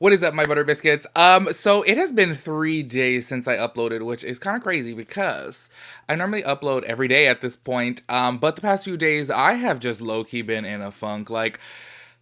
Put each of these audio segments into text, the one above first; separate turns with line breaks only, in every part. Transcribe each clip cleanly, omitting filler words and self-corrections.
What is up, my butter biscuits? So it has been 3 days since I uploaded, which is kind of crazy because I normally upload every day at this point. But the past few days I have just low-key been in a funk. Like,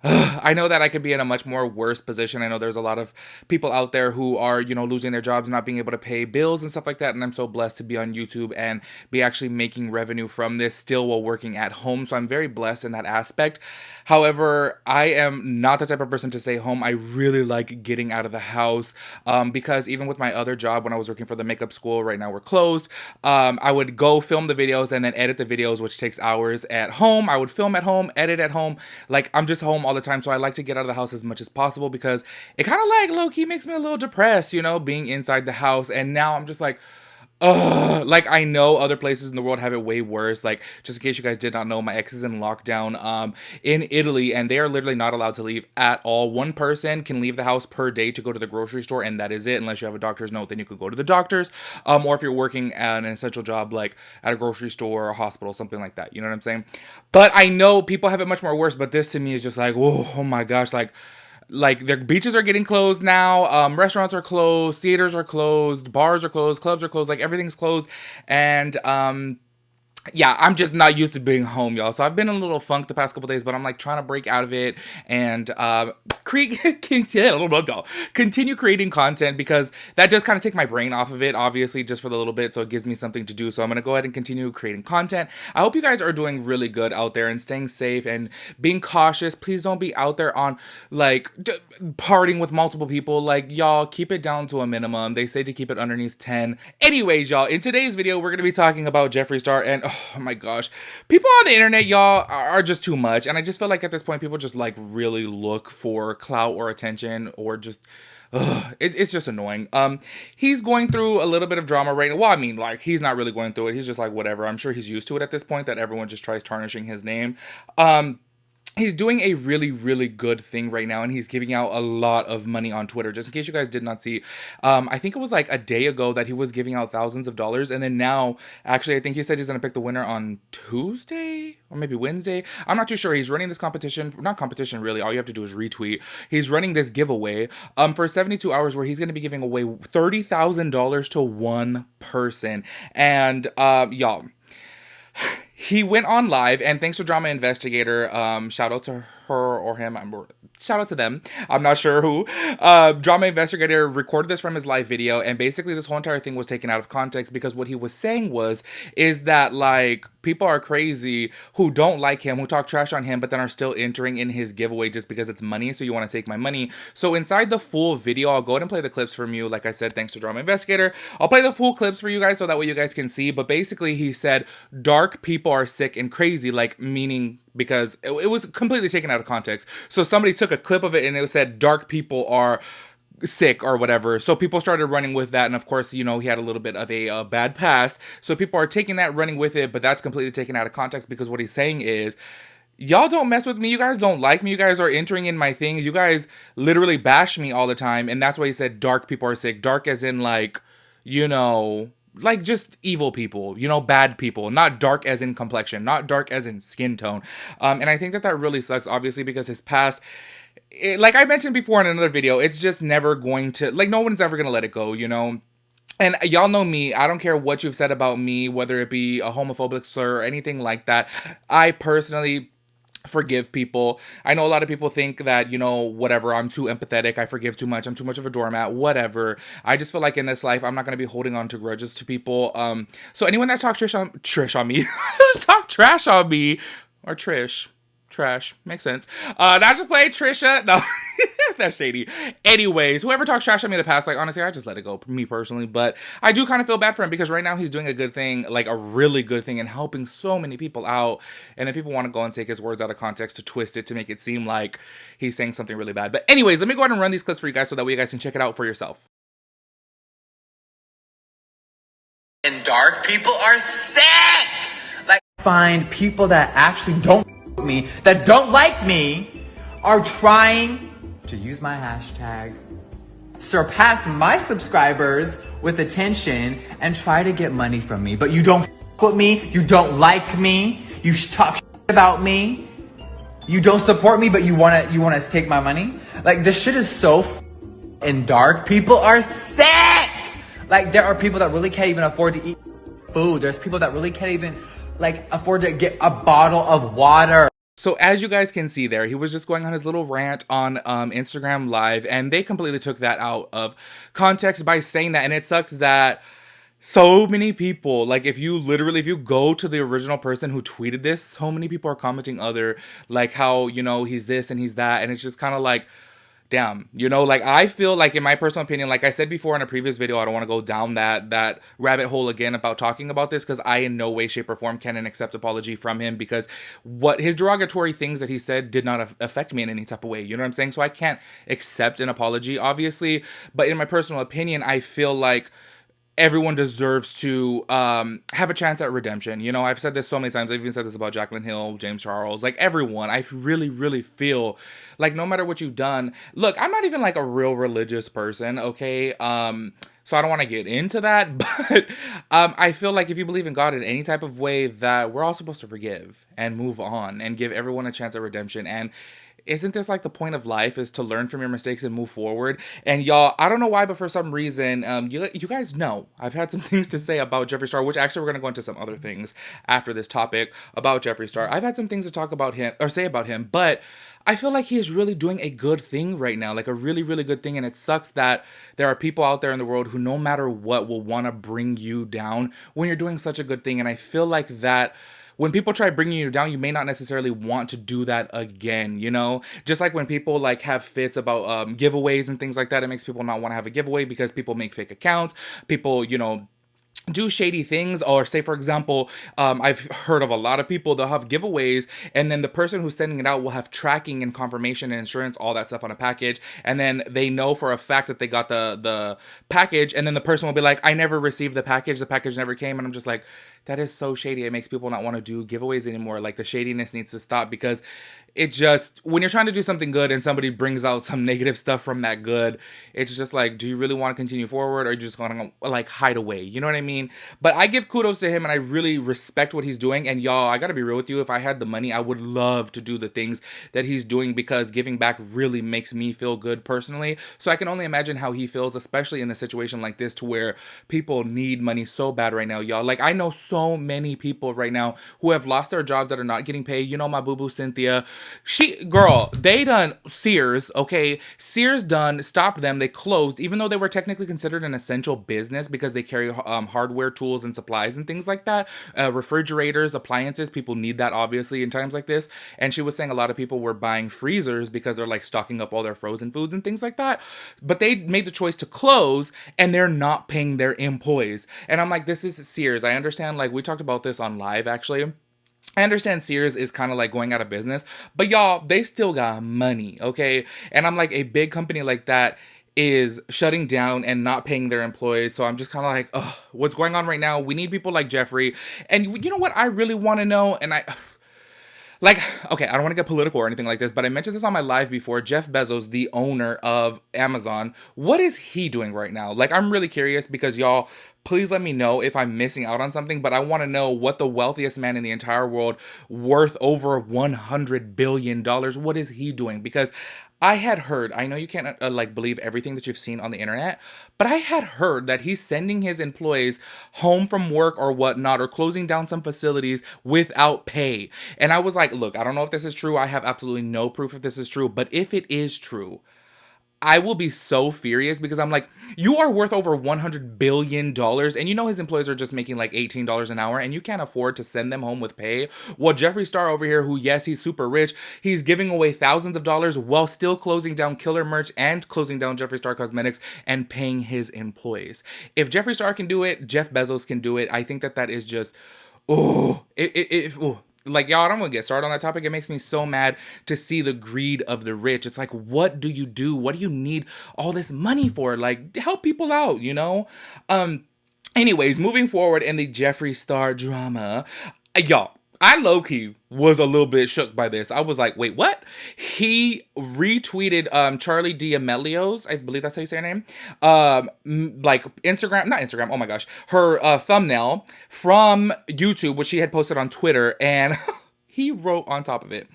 I know that I could be in a much more worse position. I know there's a lot of people out there who are, losing their jobs, not being able to pay bills and stuff like that. And I'm so blessed to be on YouTube and be actually making revenue from this still while working at home. So I'm very blessed in that aspect. However, I am not the type of person to stay home. I really like getting out of the house because even with my other job, when I was working for the makeup school, right now we're closed, I would go film the videos and then edit the videos, which takes hours at home. I would film at home, edit at home. Like, I'm just home all the time, so I like to get out of the house as much as possible because it kind of like low-key makes me a little depressed, being inside the house. And now I'm just like, ugh, like I know other places in the world have it way worse. Like, just in case you guys did not know, my ex is in lockdown in Italy, and they are literally not allowed to leave at all. One person can leave the house per day to go to the grocery store, and that is it. Unless you have a doctor's note, then you could go to the doctor's, or if you're working at an essential job like at a grocery store or a hospital, something like that. You know what I'm saying? But I know people have it much more worse, but this to me is just like, whoa, oh my gosh, like their beaches are getting closed now, restaurants are closed, theaters are closed, bars are closed, clubs are closed, like everything's closed. And yeah, I'm just not used to being home, y'all. So I've been in a little funk the past couple days, but I'm like trying to break out of it and continue creating content because that does kind of take my brain off of it, obviously, just for the little bit. So it gives me something to do. So I'm going to go ahead and continue creating content. I hope you guys are doing really good out there and staying safe and being cautious. Please don't be out there on like partying with multiple people. Like, y'all, keep it down to a minimum. They say to keep it underneath 10. Anyways, y'all, in today's video, we're going to be talking about Jeffree Star and oh my gosh, people on the internet, y'all, are just too much. And I just feel like at this point, people just like really look for clout or attention or just, it's just annoying. He's going through a little bit of drama right now. Well, I mean, like, he's not really going through it. He's just like, whatever. I'm sure he's used to it at this point that everyone just tries tarnishing his name. He's doing a really, really good thing right now, and he's giving out a lot of money on Twitter. Just in case you guys did not see, I think it was like a day ago that he was giving out thousands of dollars, and then now, actually, I think he said he's going to pick the winner on Tuesday or maybe Wednesday. I'm not too sure. He's running this competition, not competition really, all you have to do is retweet. He's running this giveaway for 72 hours where he's going to be giving away $30,000 to one person, and y'all, he went on live, and thanks to Drama Investigator, shout out to her or him, shout out to them, I'm not sure who. Drama Investigator recorded this from his live video, and basically this whole entire thing was taken out of context because what he was saying is that, like, people are crazy who don't like him, who talk trash on him, but then are still entering in his giveaway just because it's money, so you want to take my money. So inside the full video, I'll go ahead and play the clips from you. Like I said, thanks to Drama Investigator, I'll play the full clips for you guys so that way you guys can see. But basically he said dark people are sick and crazy, like meaning because it was completely taken out of context. So somebody took a clip of it and it said dark people are sick or whatever. So people started running with that. And of course, he had a little bit of a bad past. So people are taking that, running with it, but that's completely taken out of context because what he's saying is, y'all don't mess with me. You guys don't like me. You guys are entering in my things. You guys literally bash me all the time. And that's why he said dark people are sick. Dark as in like, like just evil people, bad people, not dark as in complexion, not dark as in skin tone. And I think that really sucks, obviously, because his past, like I mentioned before in another video, it's just never going to, like, no one's ever going to let it go, And y'all know me. I don't care what you've said about me, whether it be a homophobic slur or anything like that. I personally forgive people. I know a lot of people think that, whatever, I'm too empathetic, I forgive too much, I'm too much of a doormat, whatever. I just feel like in this life, I'm not going to be holding on to grudges to people. So anyone that talks trash on me, who's talk trash on me, or trash, makes sense. Not to play Trisha, no, that's shady. Anyways, whoever talks trash on me in the past, like, honestly, I just let it go, me personally, but I do kind of feel bad for him because right now he's doing a good thing, like a really good thing, and helping so many people out, and then people want to go and take his words out of context to twist it to make it seem like he's saying something really bad. But anyways, let me go ahead and run these clips for you guys so that way you guys can check it out for yourself.
And dark people are sick! Like,
find people that actually don't me, that don't like me, are trying to use my hashtag, surpass my subscribers with attention, and try to get money from me. But you don't with me, you don't like me, you talk about me, you don't support me, but you wanna take my money. Like, this shit is so and dark people are sick. Like, there are people that really can't even afford to eat food. There's people that really can't even, like, afford to get a bottle of water.
So as you guys can see there, he was just going on his little rant on Instagram Live, and they completely took that out of context by saying that. And it sucks that so many people, like, if you go to the original person who tweeted this, so many people are commenting other, like, how, you know, he's this and he's that. And it's just kind of like, damn, you know, like, I feel like, in my personal opinion, like I said before in a previous video, I don't want to go down that rabbit hole again about talking about this, because I in no way, shape, or form can accept apology from him, because what his derogatory things that he said did not affect me in any type of way, you know what I'm saying? So I can't accept an apology, obviously, but in my personal opinion, I feel like everyone deserves to have a chance at redemption. You know, I've said this so many times. I've even said this about Jaclyn Hill, James Charles, like everyone. I really, really feel like no matter what you've done, look, I'm not even like a real religious person, okay? So I don't want to get into that, but I feel like if you believe in God in any type of way, that we're all supposed to forgive and move on and give everyone a chance at redemption. And isn't this like the point of life, is to learn from your mistakes and move forward? And y'all, I don't know why, but for some reason, you guys know I've had some things to say about Jeffree Star, which actually we're going to go into some other things after this topic about Jeffree Star. I've had some things to talk about him, or say about him, but I feel like he is really doing a good thing right now, like a really, really good thing. And it sucks that there are people out there in the world who, no matter what, will want to bring you down when you're doing such a good thing. And I feel like that when people try bringing you down, you may not necessarily want to do that again, you know? Just like when people like have fits about giveaways and things like that, it makes people not want to have a giveaway because people make fake accounts, people, you know, do shady things. Or say, for example, I've heard of a lot of people, they'll have giveaways, and then the person who's sending it out will have tracking and confirmation and insurance, all that stuff on a package, and then they know for a fact that they got the package, and then the person will be like, I never received the package never came. And I'm just like, that is so shady. It makes people not want to do giveaways anymore. Like, the shadiness needs to stop, because it just, when you're trying to do something good and somebody brings out some negative stuff from that good, it's just like, do you really want to continue forward, or are you just gonna like hide away? You know what I mean? But I give kudos to him, and I really respect what he's doing. And y'all, I gotta be real with you, if I had the money, I would love to do the things that he's doing, because giving back really makes me feel good personally. So I can only imagine how he feels, especially in a situation like this, to where people need money so bad right now, y'all. Like, I know so many people right now who have lost their jobs that are not getting paid. You know, my boo-boo Cynthia, they done Sears, okay? Sears done stopped them. They closed, even though they were technically considered an essential business, because they carry hardware, tools, and supplies and things like that. Refrigerators, appliances, people need that obviously in times like this. And she was saying a lot of people were buying freezers because they're like stocking up all their frozen foods and things like that. But they made the choice to close, and they're not paying their employees. And I'm like, this is Sears. I understand, like, we talked about this on live actually. I understand Sears is kind of like going out of business, but y'all, they still got money, okay? And I'm like, a big company like that is shutting down and not paying their employees. So I'm just kind of like, oh, what's going on right now? We need people like Jeffree. And you know what I really want to know? And like, okay, I don't want to get political or anything like this, but I mentioned this on my live before. Jeff Bezos, the owner of Amazon, what is he doing right now? Like, I'm really curious, because y'all, please let me know if I'm missing out on something, but I want to know what the wealthiest man in the entire world, worth over $100 billion, what is he doing? Because I had heard, I know you can't like believe everything that you've seen on the internet, but I had heard that he's sending his employees home from work or whatnot, or closing down some facilities without pay. And I was like, look, I don't know if this is true. I have absolutely no proof if this is true, but if it is true, I will be so furious, because I'm like, you are worth over $100 billion, and you know his employees are just making like $18 an hour, and you can't afford to send them home with pay. Well, Jeffree Star over here, who, yes, he's super rich, he's giving away thousands of dollars while still closing down Killer Merch and closing down Jeffree Star Cosmetics and paying his employees. If Jeffree Star can do it, Jeff Bezos can do it. I think that is just, like, y'all, I don't want to get started on that topic. It makes me so mad to see the greed of the rich. It's like, what do you do? What do you need all this money for? Like, help people out, you know? Anyways, moving forward in the Jeffree Star drama, y'all, I low-key was a little bit shook by this. I was like, wait, what? He retweeted Charlie D'Amelio's, I believe that's how you say her name, like not Instagram, oh my gosh, her thumbnail from YouTube, which she had posted on Twitter, and he wrote on top of it,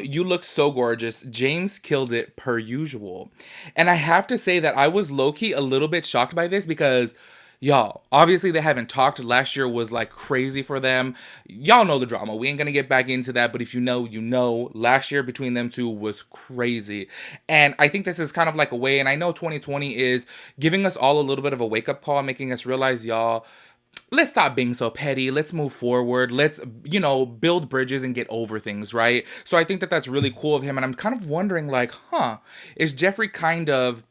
You look so gorgeous. James killed it per usual. And I have to say that I was low-key a little bit shocked by this because y'all, obviously they haven't talked. Last year was like crazy for them. Y'all know the drama. We ain't gonna get back into that, but if you know, you know. Last year between them two was crazy. And I think this is kind of like a way, and I know 2020 is giving us all a little bit of a wake-up call, making us realize, y'all, let's stop being so petty. Let's move forward. Let's, build bridges and get over things, right? So I think that that's really cool of him. And I'm kind of wondering, like, is Jeffree kind of,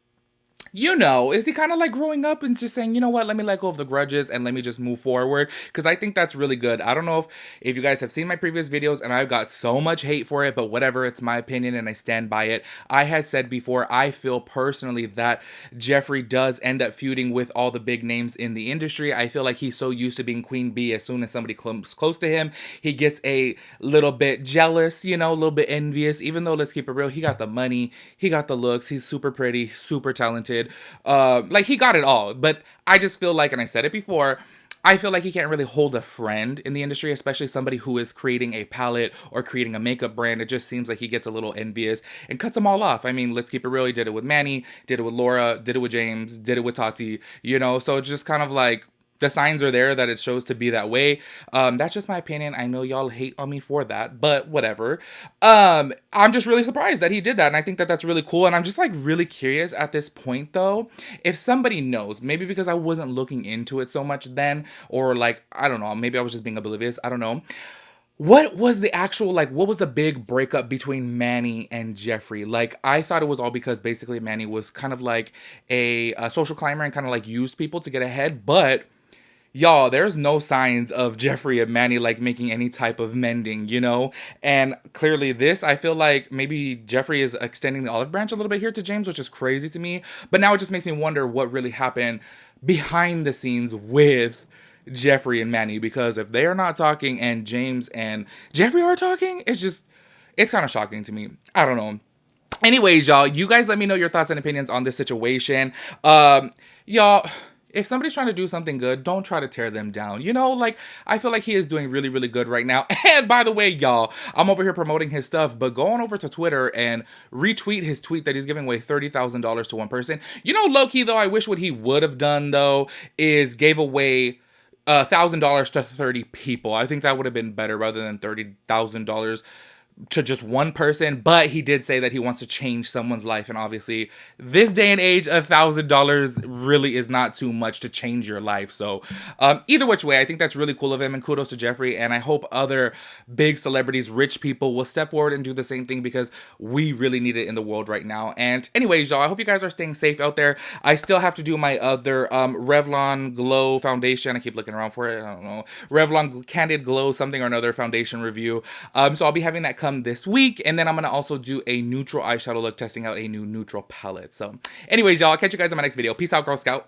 is he kind of like growing up and just saying, you know what, let me let go of the grudges and let me just move forward? Because I think that's really good. I don't know if you guys have seen my previous videos and I've got so much hate for it, but whatever, it's my opinion and I stand by it. I had said before, I feel personally that Jeffree does end up feuding with all the big names in the industry. I feel like he's so used to being Queen Bee. As soon as somebody comes close to him, he gets a little bit jealous, a little bit envious, even though, let's keep it real, he got the money, he got the looks, he's super pretty, super talented. Like, he got it all. But I just feel like, and I said it before, I feel like he can't really hold a friend in the industry, especially somebody who is creating a palette or creating a makeup brand. It just seems like he gets a little envious and cuts them all off. I mean, let's keep it real. He did it with Manny, did it with Laura, did it with James, did it with Tati, so it's just kind of like, the signs are there that it shows to be that way. That's just my opinion. I know y'all hate on me for that, but whatever. I'm just really surprised that he did that, and I think that that's really cool. And I'm just like really curious at this point, though, if somebody knows, maybe because I wasn't looking into it so much then, or like, I don't know, maybe I was just being oblivious. I don't know. What was the actual, like, what was the big breakup between Manny and Jeffree? Like, I thought it was all because basically Manny was kind of like a social climber and kind of like used people to get ahead, but y'all, there's no signs of Jeffree and Manny like making any type of mending, And clearly this, I feel like maybe Jeffree is extending the olive branch a little bit here to James, which is crazy to me. But now it just makes me wonder what really happened behind the scenes with Jeffree and Manny, because if they are not talking and James and Jeffree are talking, it's kind of shocking to me. I don't know. Anyways, y'all, you guys let me know your thoughts and opinions on this situation. Y'all, if somebody's trying to do something good, don't try to tear them down. Like, I feel like he is doing really, really good right now. And by the way, y'all, I'm over here promoting his stuff, but go on over to Twitter and retweet his tweet that he's giving away $30,000 to one person. Low-key, though, I wish what he would have done, though, is gave away $1,000 to 30 people. I think that would have been better rather than $30,000 to just one person. But he did say that he wants to change someone's life, and obviously this day and age, $1,000 really is not too much to change your life. So either which way, I think that's really cool of him, and kudos to Jeffree, and I hope other big celebrities, rich people will step forward and do the same thing, because we really need it in the world right now. And anyways, y'all, I hope you guys are staying safe out there. I still have to do my other Revlon Glow foundation. I keep looking around for it. I don't know, Revlon Candid Glow something or another foundation review. So I'll be having that come this week, and then I'm gonna also do a neutral eyeshadow look, testing out a new neutral palette. So anyways, y'all, I'll catch you guys in my next video. Peace out, Girl Scout.